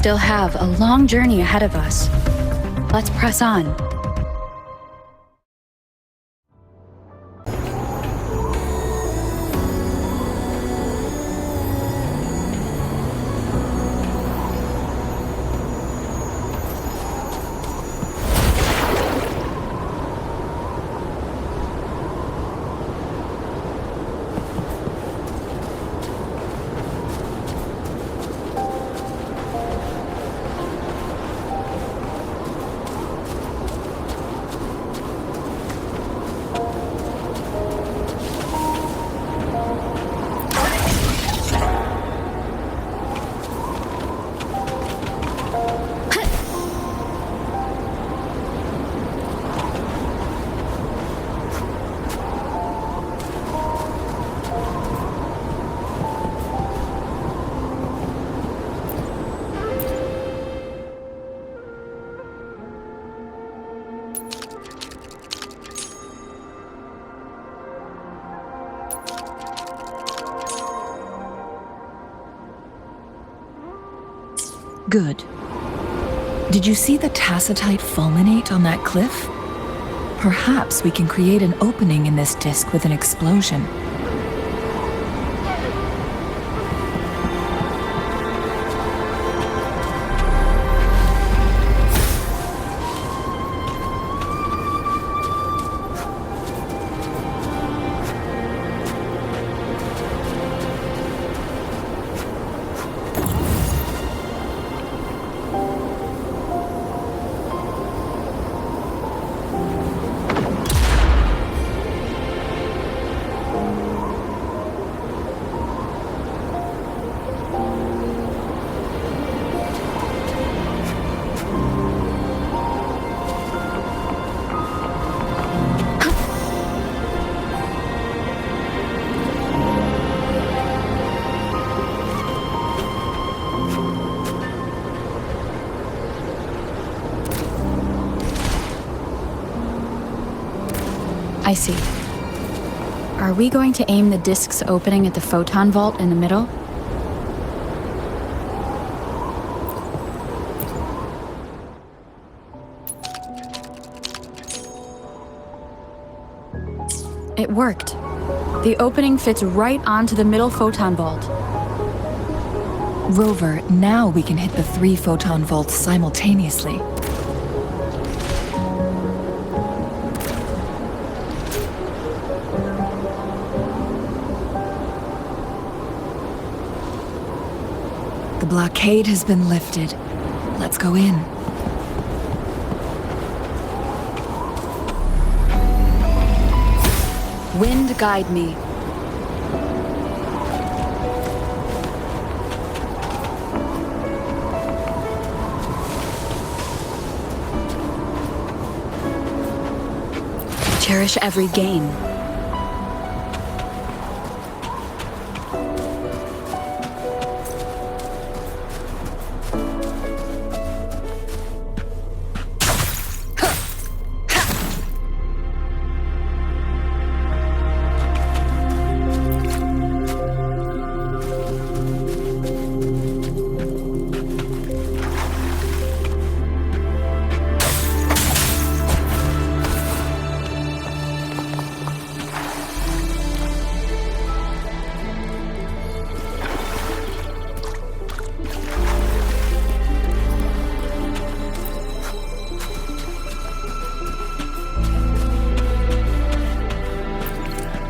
still have a long journey ahead of us. Let's press on. Good. Did you see the tacitite fulminate on that cliff? Perhaps we can create an opening in this disk with an explosion. I see. Are we going to aim the disk's opening at the photon vault in the middle? It worked. The opening fits right onto the middle photon vault. Rover, now we can hit the 3 photon vaults simultaneously. The blockade has been lifted. Let's go in. Wind guide me. Cherish every gain.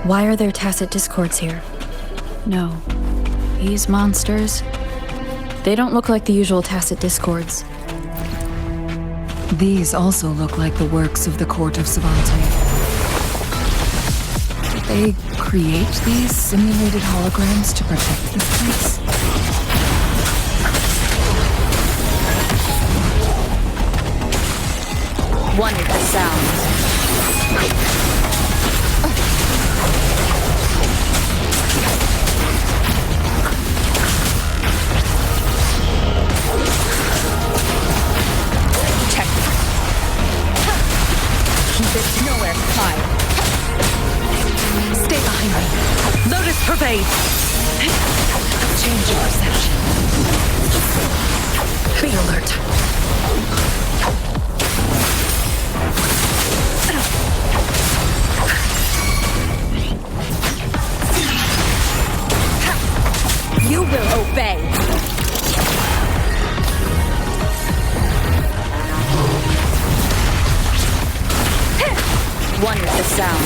Why are there tacit discords here? No. These monsters, they don't look like the usual tacit discords. These also look like the works of the Court of Savante. Did they create these simulated holograms to protect this place? Wonderful sounds. There's nowhere to hide. Stay behind me. Lotus pervade. Change your perception. Be alert. You will obey. One with the sound.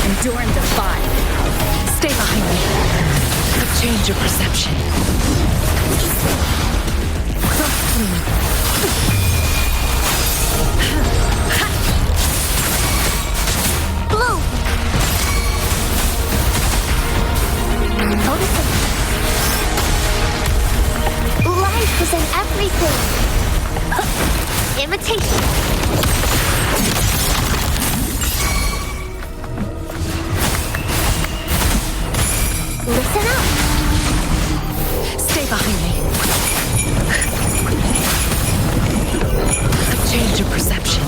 Endure and defy. Stay behind me. A change of perception. Blue! Noticing. Life is in everything. Imitation. Listen up. Stay behind me. A change of perception.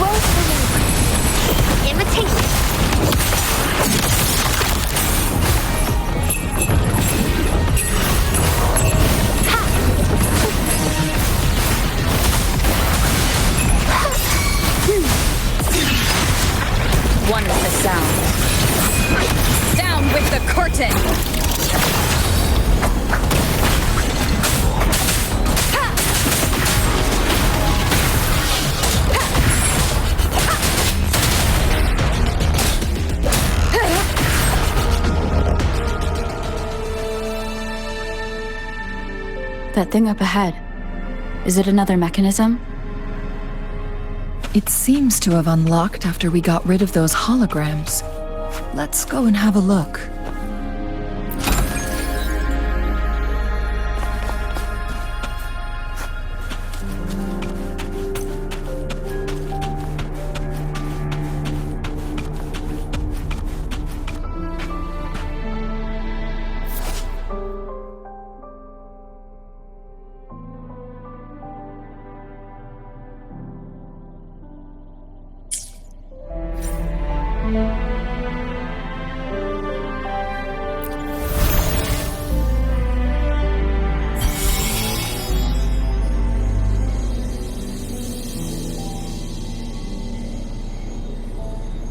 Roll for me. Imitation. Ha! One with the sound. Down with the curtain! That thing up ahead. Is it another mechanism? It seems to have unlocked after we got rid of those holograms. Let's go and have a look.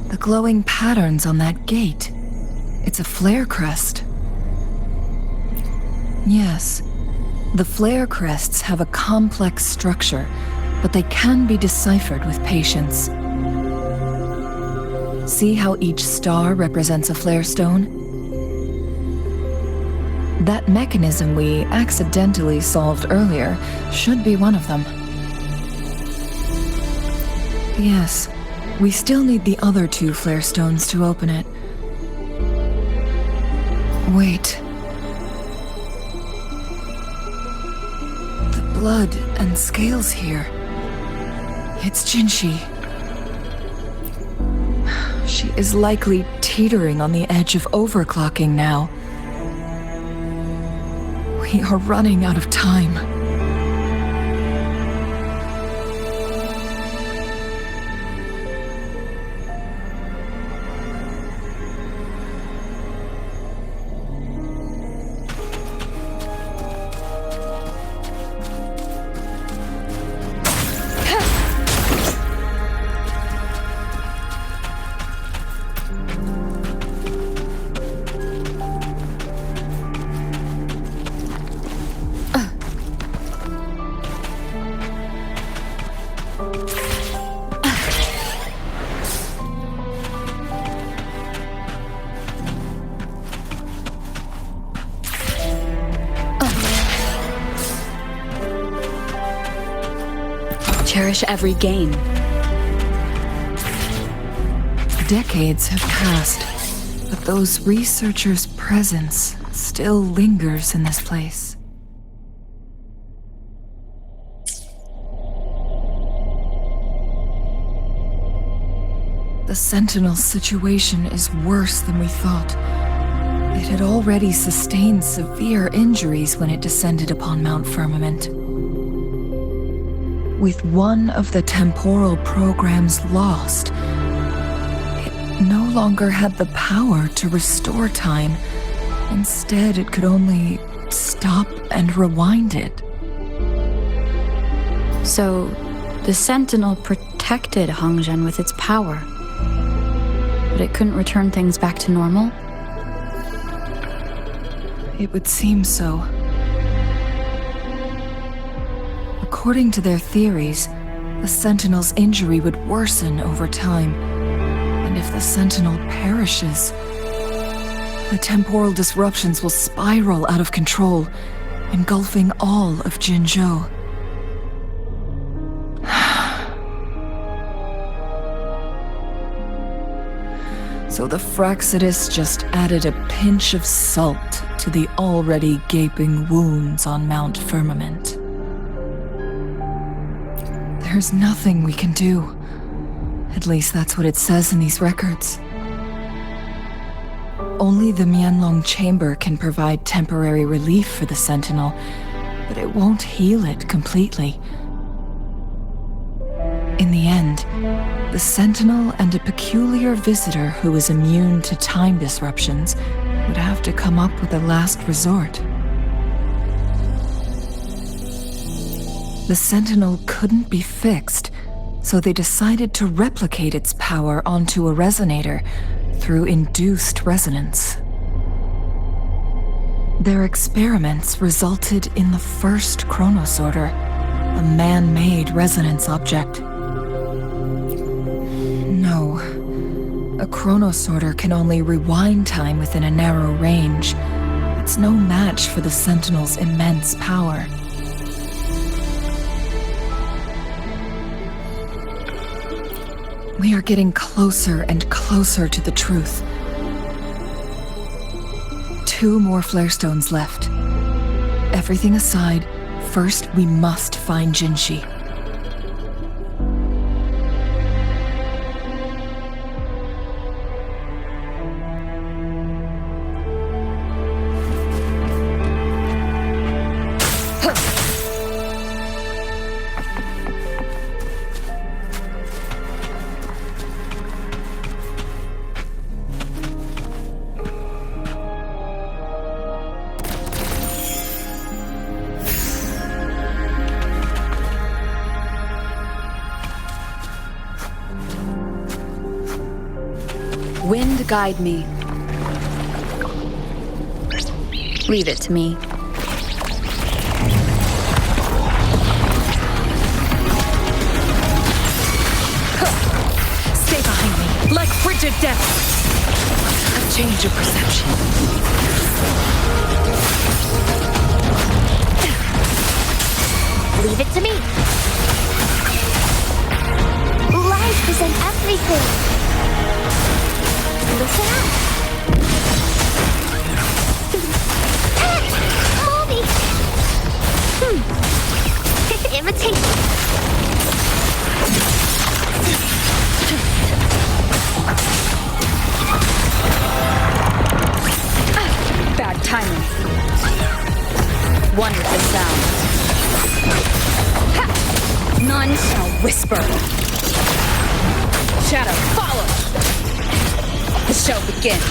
The glowing patterns on that gate. It's a flare crest. Yes, the flare crests have a complex structure, but they can be deciphered with patience. See how each star represents a flare stone? That mechanism we accidentally solved earlier should be one of them. Yes, we still need the other two flare stones to open it. Wait. The blood and scales here. It's Jinshi. She is likely teetering on the edge of overclocking now. We are running out of time. Cherish every gain. Decades have passed, but those researchers' presence still lingers in this place. The Sentinel's situation is worse than we thought. It had already sustained severe injuries when it descended upon Mount Firmament. With one of the temporal programs lost, it no longer had the power to restore time. Instead, it could only stop and rewind it. So, the Sentinel protected Hongzhen with its power, but it couldn't return things back to normal? It would seem so. According to their theories, the Sentinel's injury would worsen over time, and if the Sentinel perishes, the temporal disruptions will spiral out of control, engulfing all of Jinzhou. So the Fraxidus just added a pinch of salt to the already gaping wounds on Mount Firmament. There's nothing we can do. At least that's what it says in these records. Only the Mianlong Chamber can provide temporary relief for the Sentinel, but it won't heal it completely. In the end, the Sentinel and a peculiar visitor who is immune to time disruptions would have to come up with a last resort. The Sentinel couldn't be fixed, so they decided to replicate its power onto a resonator through induced resonance. Their experiments resulted in the first Chronosorter, a man-made resonance object. No, a Chronosorter can only rewind time within a narrow range. It's no match for the Sentinel's immense power. We are getting closer and closer to the truth. 2 more flare stones left. Everything aside, first we must find Jinshi. Wind guide me. Leave it to me. Stay behind me, like frigid death. A change of perception. Leave it to me. Life is in everything. Listen up. Mommy! Imitate. Bad timing. One with the sound. Ha! None shall whisper. Shadow, follow! The show begins.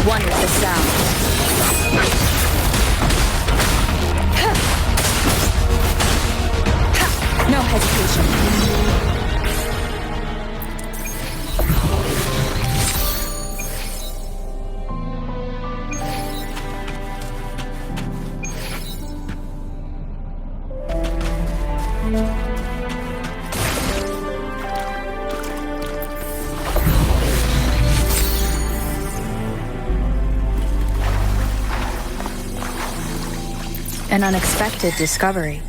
One with the sound. No hesitation. An unexpected discovery.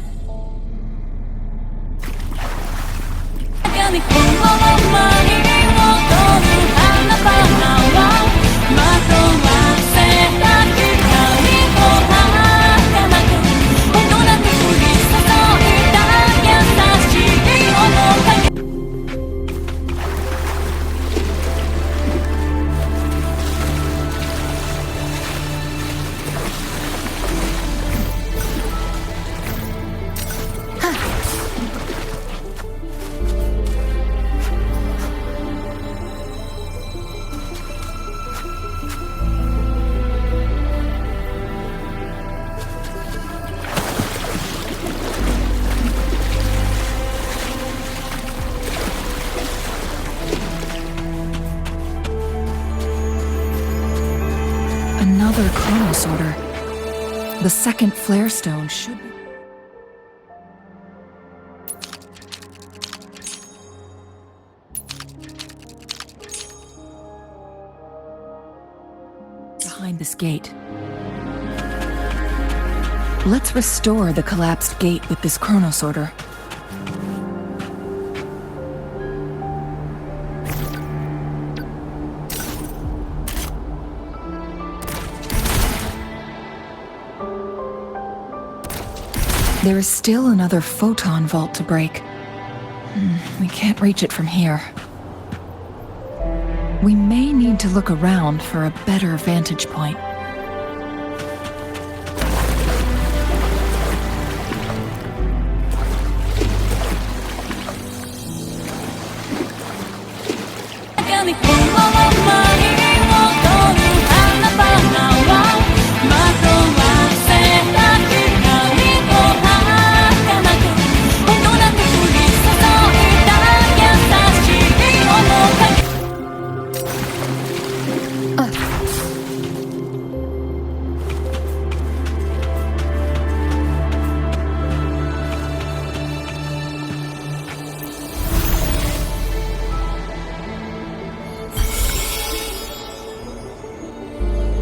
Another chronosorter. The second flare stone should be behind this gate. Let's restore the collapsed gate with this chronosorter. There is still another photon vault to break. We can't reach it from here. We may need to look around for a better vantage point.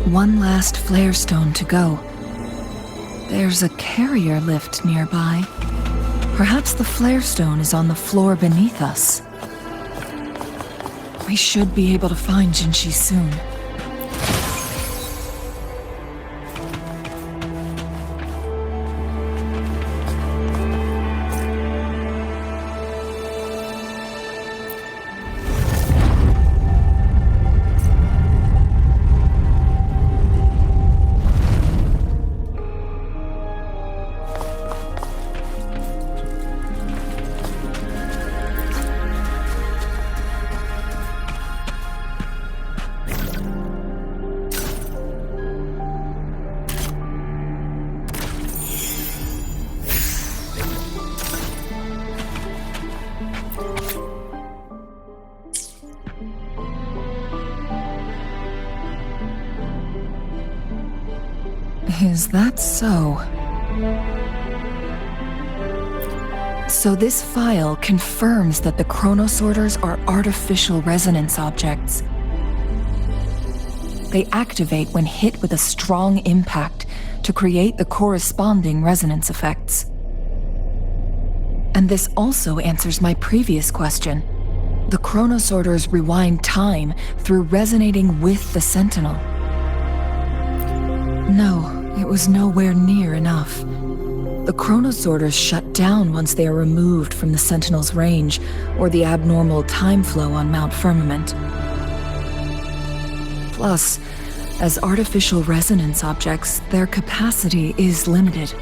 One last flare stone to go. There's a carrier lift nearby. Perhaps the flare stone is on the floor beneath us. We should be able to find Jinshi soon. Is that so? So this file confirms that the chronosorters are artificial resonance objects. They activate when hit with a strong impact to create the corresponding resonance effects. And this also answers my previous question. The chronosorters rewind time through resonating with the Sentinel. No, it was nowhere near enough. The chronosorters shut down once they are removed from the Sentinel's range or the abnormal time flow on Mount Firmament. Plus, as artificial resonance objects, their capacity is limited.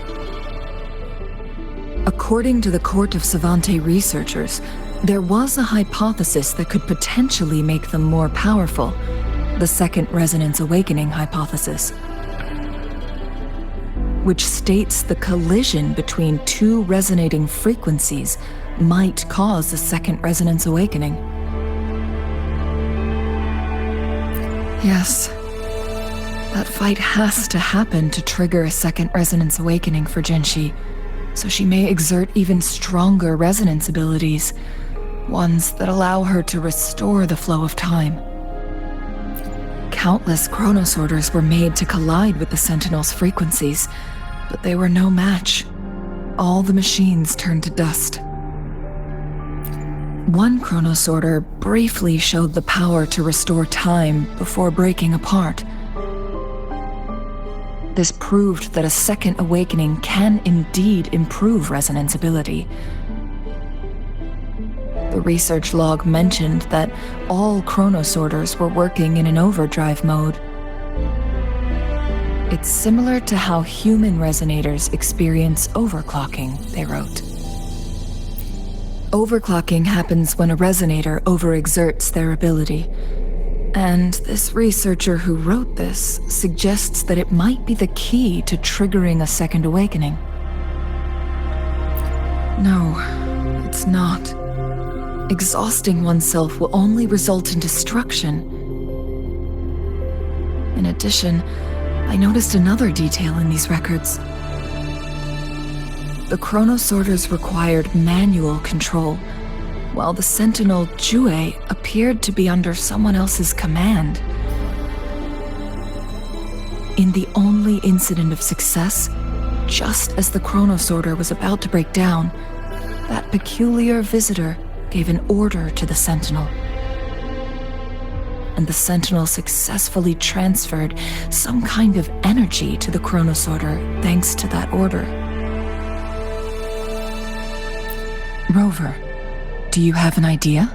According to the Court of Savante researchers, there was a hypothesis that could potentially make them more powerful, the Second Resonance Awakening hypothesis, which states the collision between two resonating frequencies might cause a Second Resonance Awakening. Yes, that fight has to happen to trigger a Second Resonance Awakening for Jinshi, so she may exert even stronger resonance abilities, ones that allow her to restore the flow of time. Countless chronosorters were made to collide with the Sentinel's frequencies, but they were no match. All the machines turned to dust. One chronosorter briefly showed the power to restore time before breaking apart. This proved that a second awakening can indeed improve resonance ability. The research log mentioned that all chronosorters were working in an overdrive mode. It's similar to how human resonators experience overclocking, they wrote. Overclocking happens when a resonator overexerts their ability. And this researcher who wrote this suggests that it might be the key to triggering a second awakening. No, it's not. Exhausting oneself will only result in destruction. In addition, I noticed another detail in these records. The chronosorters required manual control, while the sentinel Jue appeared to be under someone else's command. In the only incident of success, just as the chronosorter was about to break down, that peculiar visitor gave an order to the sentinel. And the sentinel successfully transferred some kind of energy to the chronosorter thanks to that order. Rover, do you have an idea?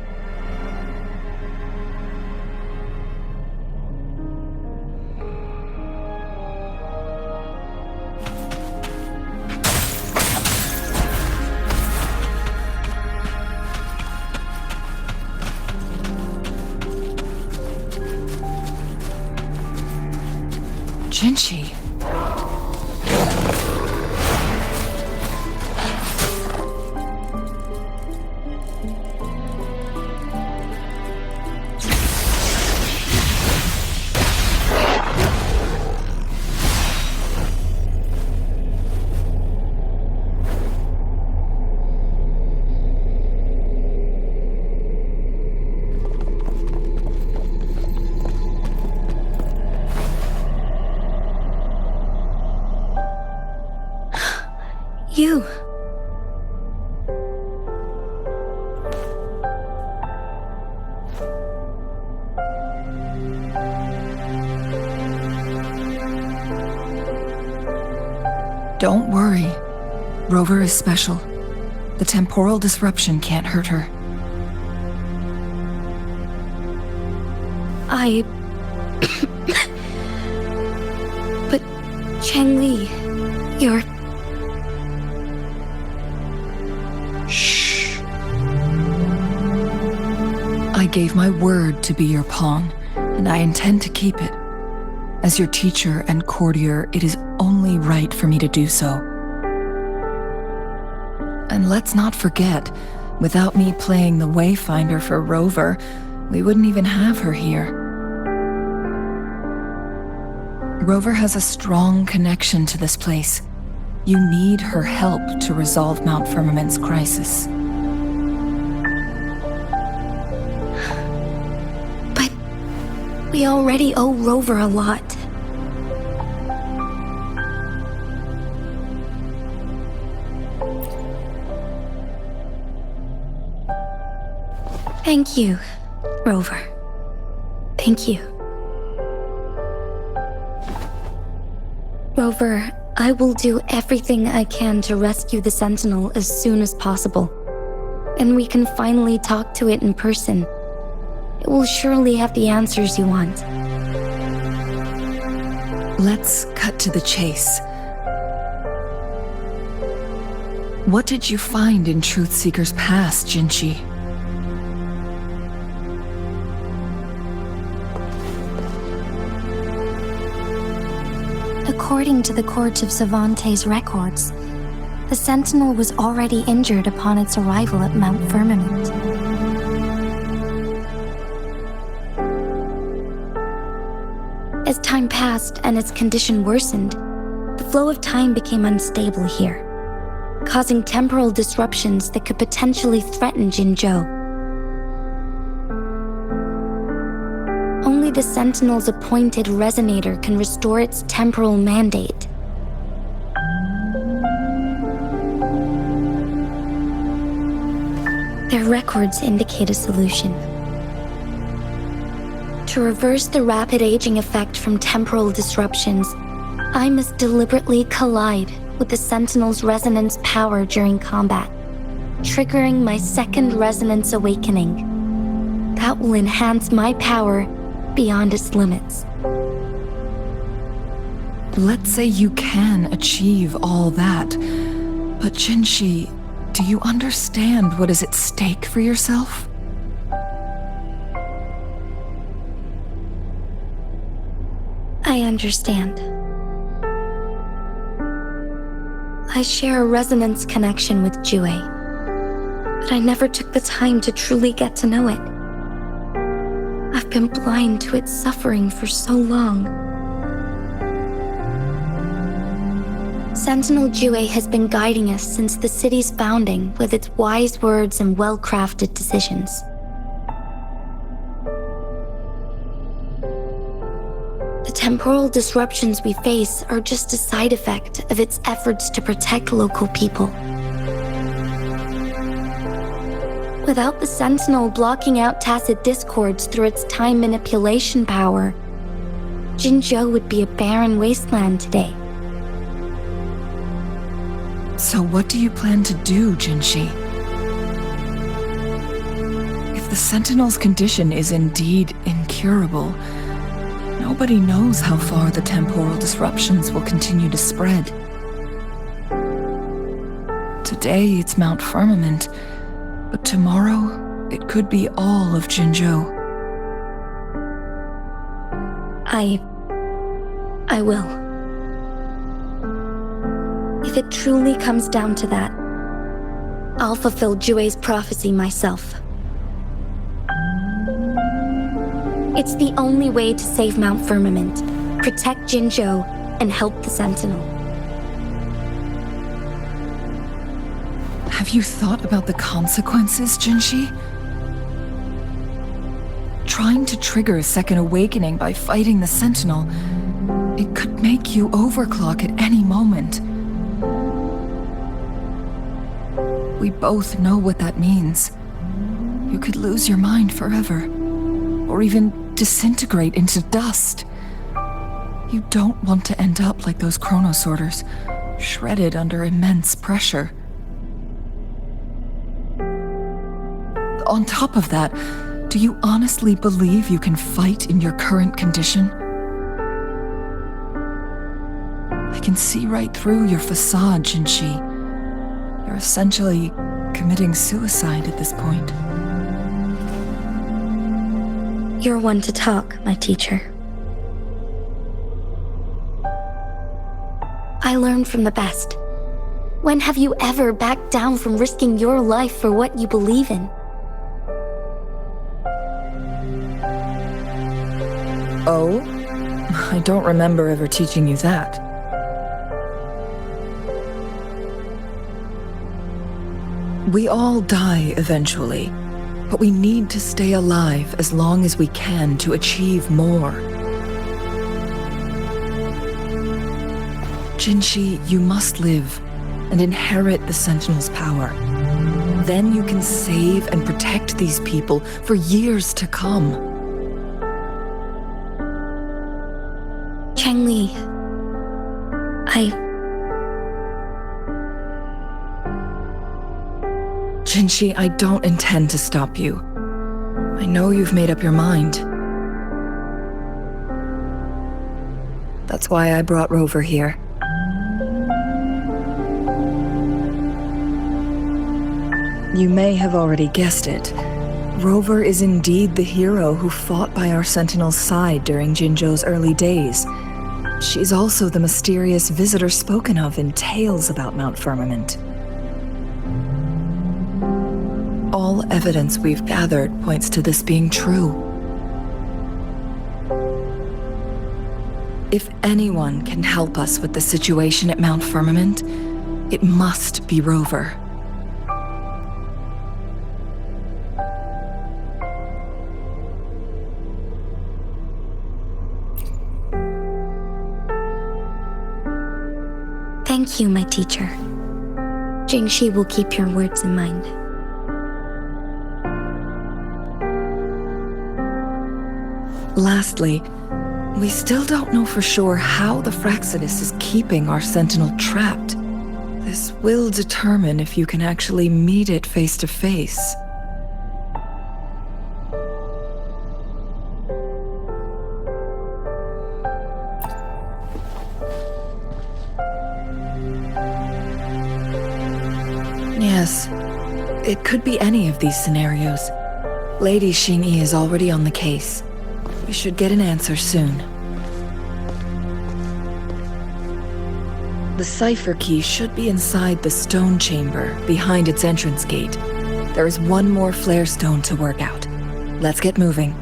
Jinchi. You. Don't worry. Rover is special. The temporal disruption can't hurt her. But Changli, you're... Shh. I gave my word to be your pawn, and I intend to keep it. As your teacher and courtier, it is only right for me to do so. And let's not forget, without me playing the Wayfinder for Rover, we wouldn't even have her here. Rover has a strong connection to this place. You need her help to resolve Mount Firmament's crisis. But we already owe Rover a lot. Thank you, Rover. Thank you. Rover, I will do everything I can to rescue the Sentinel as soon as possible. And we can finally talk to it in person. It will surely have the answers you want. Let's cut to the chase. What did you find in Truthseeker's past, Jinchi? According to the Court of Savante's records, the Sentinel was already injured upon its arrival at Mount Firmament. As time passed and its condition worsened, the flow of time became unstable here, causing temporal disruptions that could potentially threaten Jinzhou. Only the Sentinel's appointed resonator can restore its temporal mandate. Their records indicate a solution. To reverse the rapid aging effect from temporal disruptions, I must deliberately collide with the Sentinel's resonance power during combat, triggering my second resonance awakening. That will enhance my power beyond its limits. Let's say you can achieve all that, but Jinchi, do you understand what is at stake for yourself? I understand. I share a resonance connection with Jue, but I never took the time to truly get to know it. I've been blind to its suffering for so long. Sentinel Jue has been guiding us since the city's founding with its wise words and well-crafted decisions. The temporal disruptions we face are just a side effect of its efforts to protect local people. Without the Sentinel blocking out tacit discords through its time manipulation power, Jinzhou would be a barren wasteland today. So what do you plan to do, Jinshi? If the Sentinel's condition is indeed incurable, nobody knows how far the temporal disruptions will continue to spread. Today it's Mount Firmament, but tomorrow it could be all of Jinzhou. I will. If it truly comes down to that, I'll fulfill Jue's prophecy myself. It's the only way to save Mount Firmament, protect Jinzhou, and help the Sentinel. Have you thought about the consequences, Jinshi? Trying to trigger a second awakening by fighting the Sentinel, it could make you overclock at any moment. We both know what that means. You could lose your mind forever, or even disintegrate into dust. You don't want to end up like those chronosorters, shredded under immense pressure. On top of that, do you honestly believe you can fight in your current condition? I can see right through your facade, Jinshi. You're essentially committing suicide at this point. You're one to talk, my teacher. I learned from the best. When have you ever backed down from risking your life for what you believe in? Oh? I don't remember ever teaching you that. We all die eventually, but we need to stay alive as long as we can to achieve more. Jinshi, you must live and inherit the Sentinel's power. Then you can save and protect these people for years to come. Changli, Jinshi, I don't intend to stop you. I know you've made up your mind. That's why I brought Rover here. You may have already guessed it. Rover is indeed the hero who fought by our Sentinel's side during Jinzhou's early days. She's also the mysterious visitor spoken of in tales about Mount Firmament. All evidence we've gathered points to this being true. If anyone can help us with the situation at Mount Firmament, it must be Rover. thank you, my teacher. Jingxi will keep your words in mind. Lastly, we still don't know for sure how the Fraxinus is keeping our Sentinel trapped. This will determine if you can actually meet it face to face. Yes, it could be any of these scenarios. Lady Xingyi is already on the case. We should get an answer soon. The cipher key should be inside the stone chamber, behind its entrance gate. There is one more flare stone to work out. Let's get moving.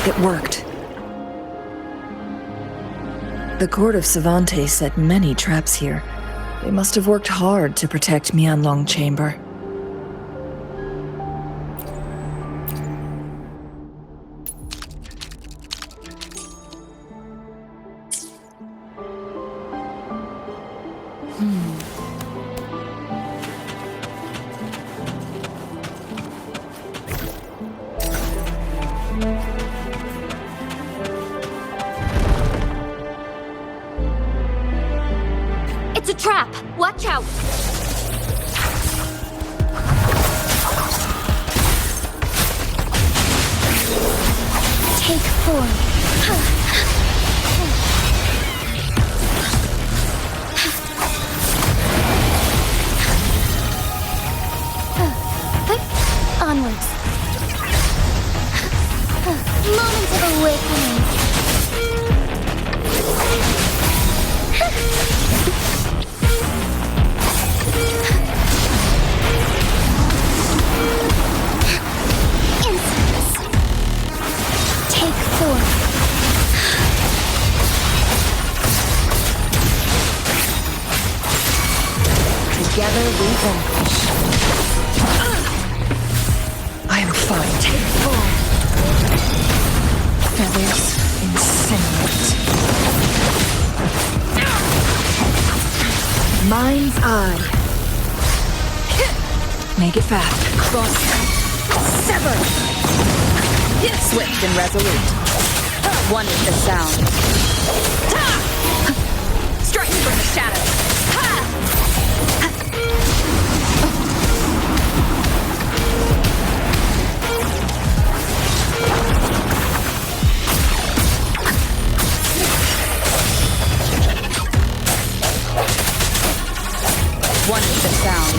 It worked. The court of Cervantes set many traps here. They must have worked hard to protect Mianlong Chamber. It's a trap! Watch out! Take 4. Onwards. Moment of awakening. Incense. Take 4. Together we vanquish. I am fine. Take 4. Feathers incinerate. Mind's eye. Make it fast. Cross. Sever. Swift and resolute. One is the sound. Strike from the shadows. One is the sound.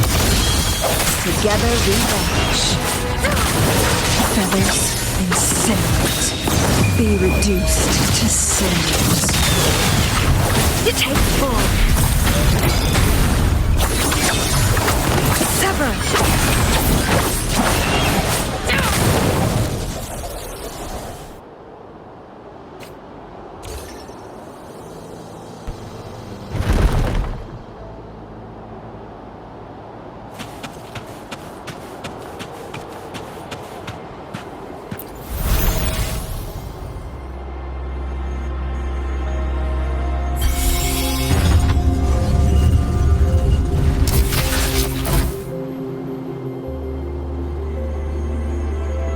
Together we vanquish. Feathers incinerate. Be reduced to cinders. You take 4. Sever.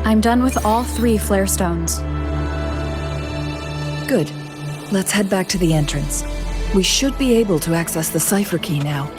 I'm done with all 3 flare stones. Good. Let's head back to the entrance. We should be able to access the cipher key now.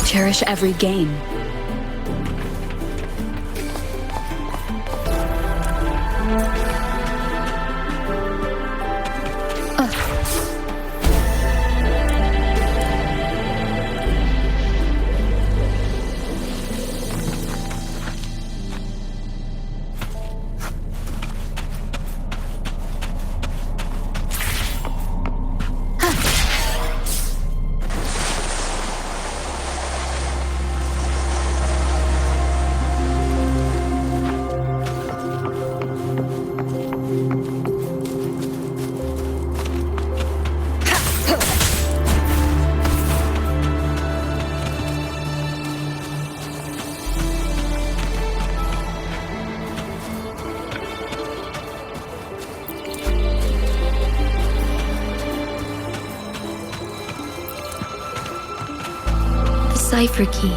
Cherish every gain. cipher key.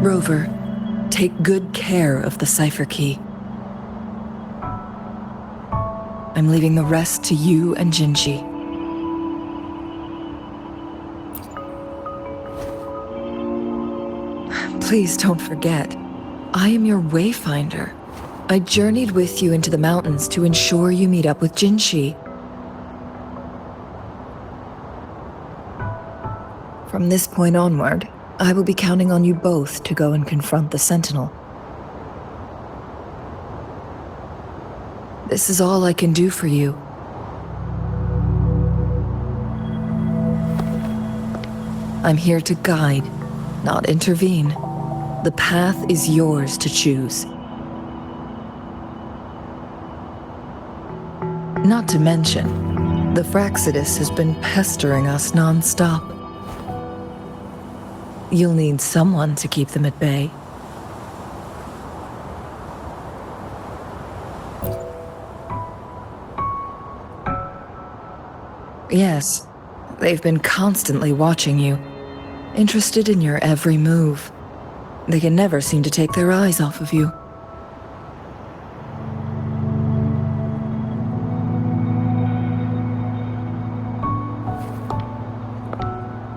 Rover, take good care of the cipher key. I'm leaving the rest to you and Jinji. Please don't forget, I am your wayfinder. I journeyed with you into the mountains to ensure you meet up with Jinshi. From this point onward, I will be counting on you both to go and confront the Sentinel. This is all I can do for you. I'm here to guide, not intervene. The path is yours to choose. Not to mention, the Fraxidus has been pestering us non-stop. You'll need someone to keep them at bay. Yes, they've been constantly watching you, interested in your every move. They can never seem to take their eyes off of you.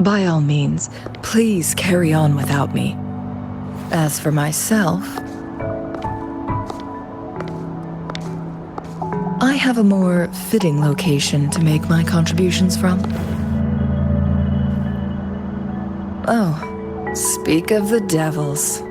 By all means, please carry on without me. As for myself, I have a more fitting location to make my contributions from. Oh, speak of the devils.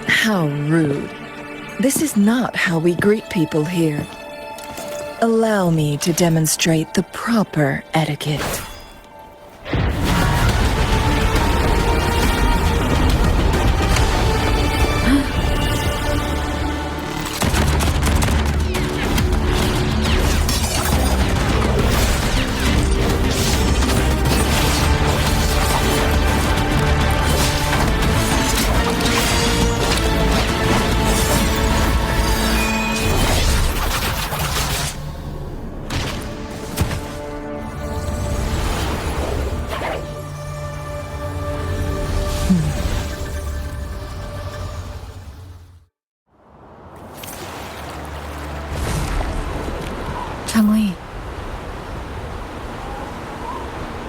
How rude. This is not how we greet people here. Allow me to demonstrate the proper etiquette.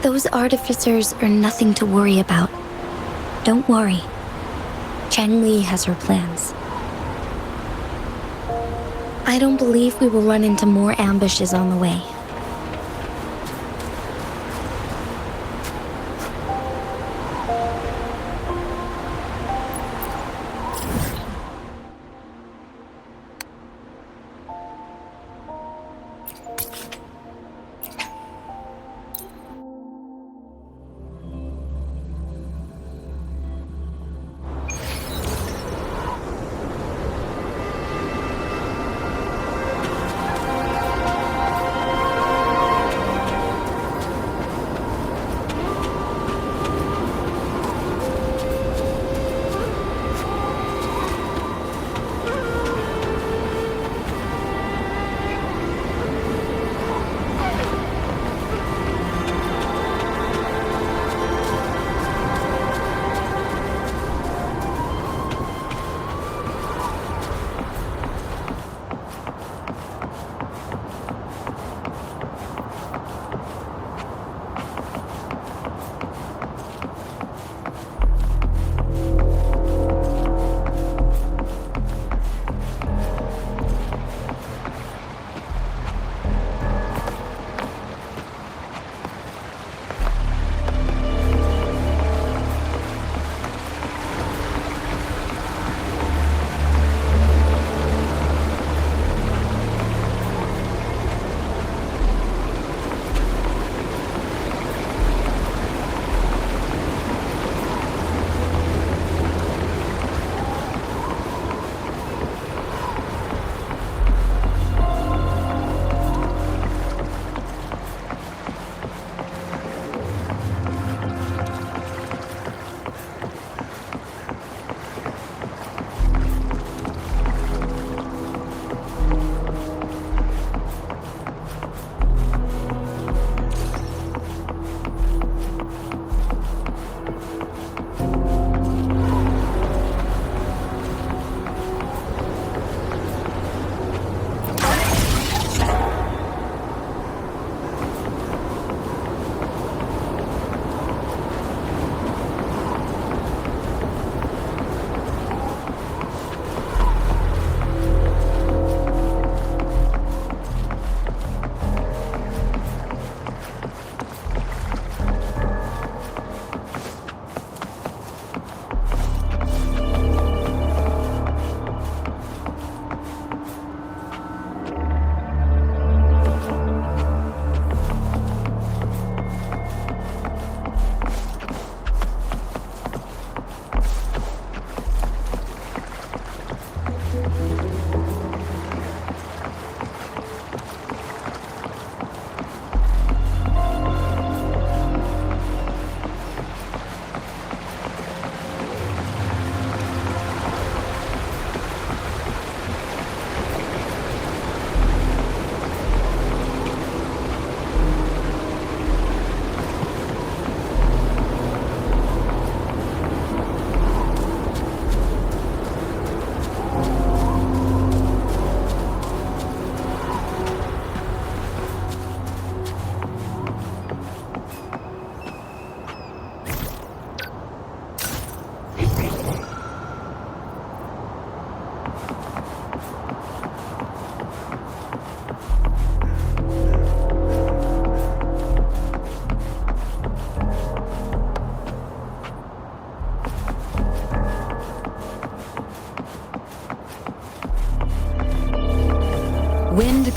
Those artificers are nothing to worry about. Don't worry. Changli has her plans. I don't believe we will run into more ambushes on the way.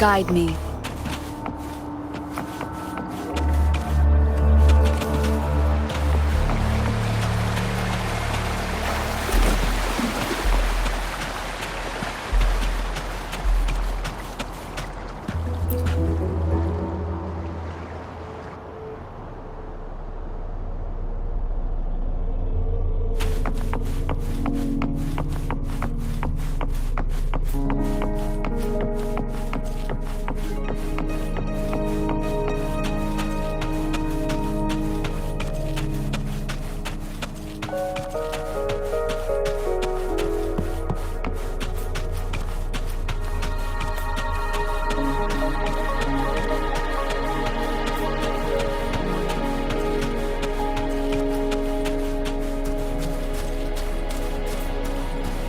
guide me.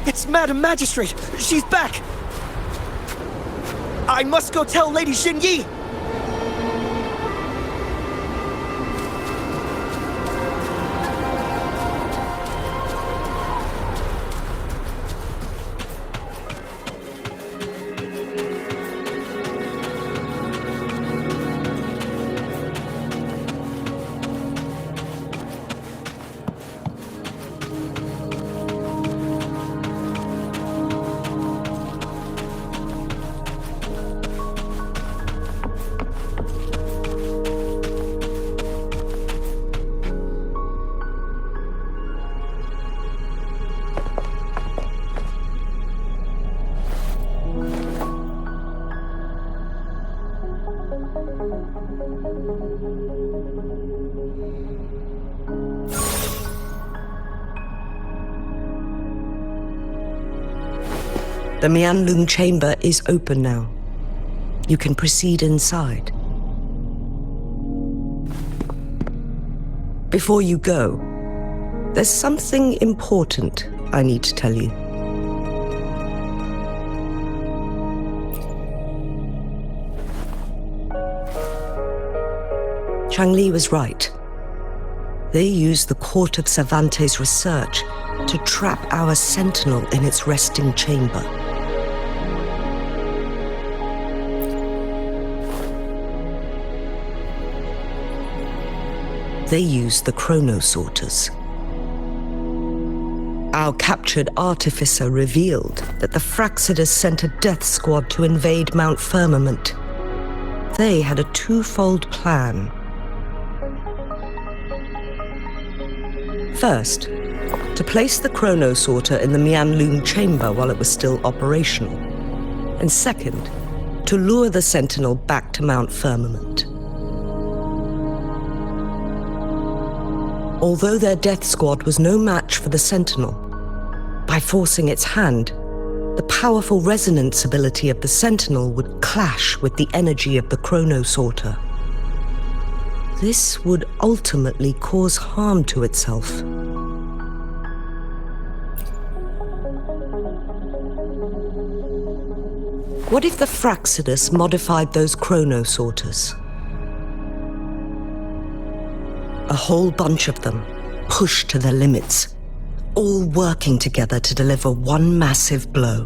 It's Madam Magistrate! She's back! I must go tell Lady Xinyi! The Mianlung chamber is open now. You can proceed inside. Before you go, there's something important I need to tell you. Changli was right. They used the Court of Cervantes' research to trap our sentinel in its resting chamber. They used the chronosorters. Our captured artificer revealed that the Fraxidus sent a death squad to invade Mount Firmament. They had a twofold plan. First, to place the chronosorter in the Mianlung chamber while it was still operational. And second, to lure the sentinel back to Mount Firmament. Although their death squad was no match for the sentinel, by forcing its hand, the powerful resonance ability of the sentinel would clash with the energy of the chronosorter. This would ultimately cause harm to itself. What if the Fraxidus modified those chronosorters? A whole bunch of them, pushed to their limits, all working together to deliver one massive blow.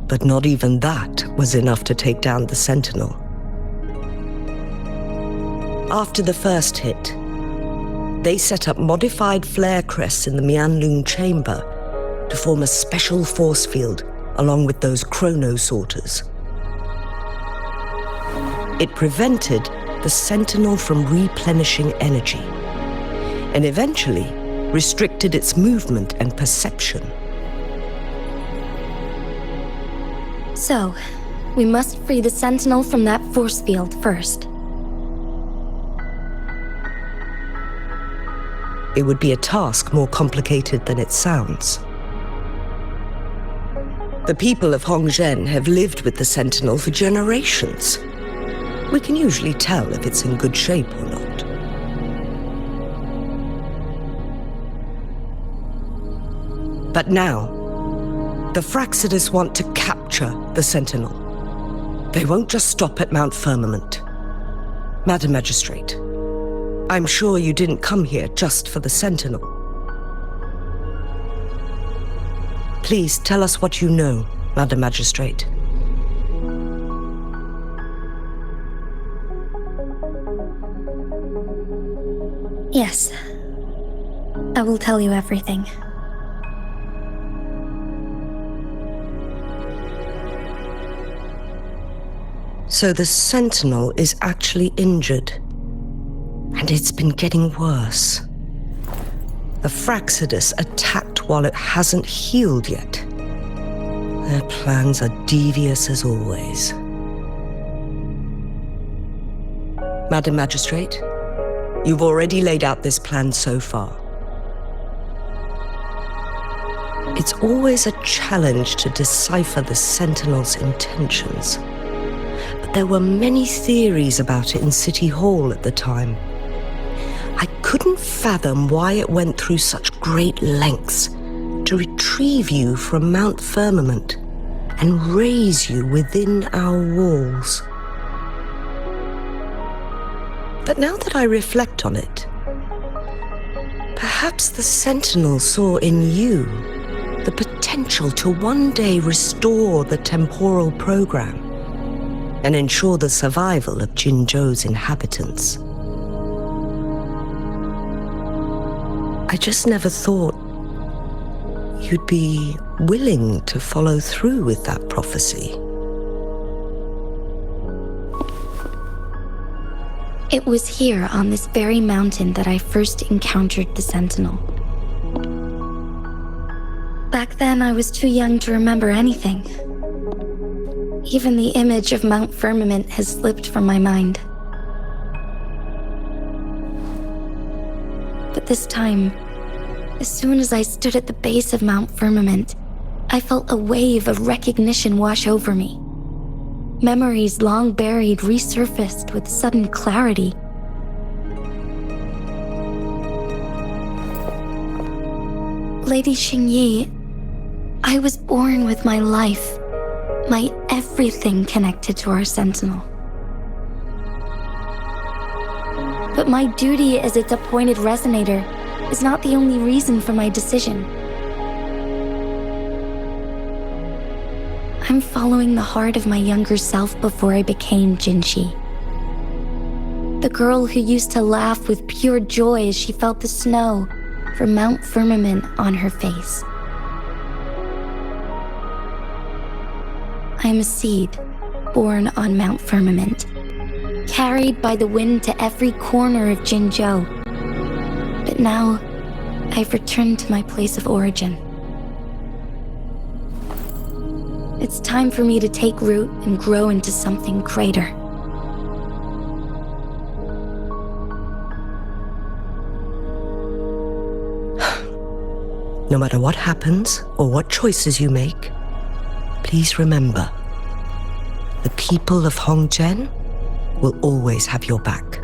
But not even that was enough to take down the Sentinel. After the first hit, they set up modified flare crests in the Mianlung chamber to form a special force field along with those chronosorters. It prevented the Sentinel from replenishing energy, and eventually restricted its movement and perception. So, we must free the Sentinel from that force field first. It would be a task more complicated than it sounds. The people of Hongzhen have lived with the Sentinel for generations. We can usually tell if it's in good shape or not. But now, the Fraxidus want to capture the Sentinel. They won't just stop at Mount Firmament. Madam Magistrate, I'm sure you didn't come here just for the Sentinel. Please tell us what you know, Madam Magistrate. Yes. I will tell you everything. So the Sentinel is actually injured. And it's been getting worse. The Fraxidus attacked while it hasn't healed yet. Their plans are devious as always. Madam Magistrate, you've already laid out this plan so far. It's always a challenge to decipher the Sentinel's intentions. But there were many theories about it in City Hall at the time. I couldn't fathom why it went through such great lengths to retrieve you from Mount Firmament and raise you within our walls. But now that I reflect on it, perhaps the Sentinel saw in you the potential to one day restore the temporal program and ensure the survival of Jinzhou's inhabitants. I just never thought you'd be willing to follow through with that prophecy. It was here on this very mountain that I first encountered the Sentinel. Back then, I was too young to remember anything. Even the image of Mount Firmament has slipped from my mind. But this time, as soon as I stood at the base of Mount Firmament, I felt a wave of recognition wash over me. Memories long buried resurfaced with sudden clarity. Lady Xingyi, I was born with my life, my everything connected to our Sentinel. But my duty as its appointed resonator is not the only reason for my decision. I'm following the heart of my younger self before I became Jinxi. The girl who used to laugh with pure joy as she felt the snow from Mount Firmament on her face. I am a seed born on Mount Firmament, carried by the wind to every corner of Jinzhou. But now, I've returned to my place of origin. It's time for me to take root and grow into something greater. No matter what happens or what choices you make, please remember, the people of Hongzhen will always have your back.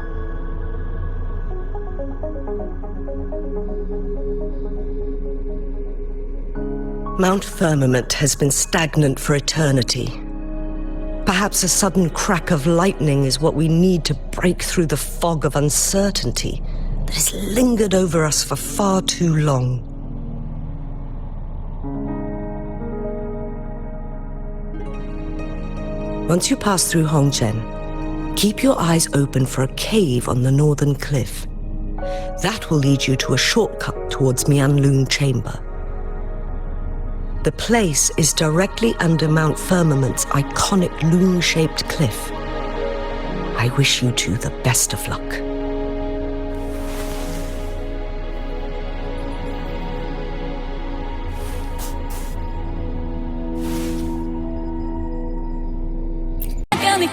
Mount Firmament has been stagnant for eternity. Perhaps a sudden crack of lightning is what we need to break through the fog of uncertainty that has lingered over us for far too long. Once you pass through Hongzhen, keep your eyes open for a cave on the northern cliff. That will lead you to a shortcut towards Mianlun Chamber. The place is directly under Mount Firmament's iconic loon-shaped cliff. I wish you two the best of luck. Got me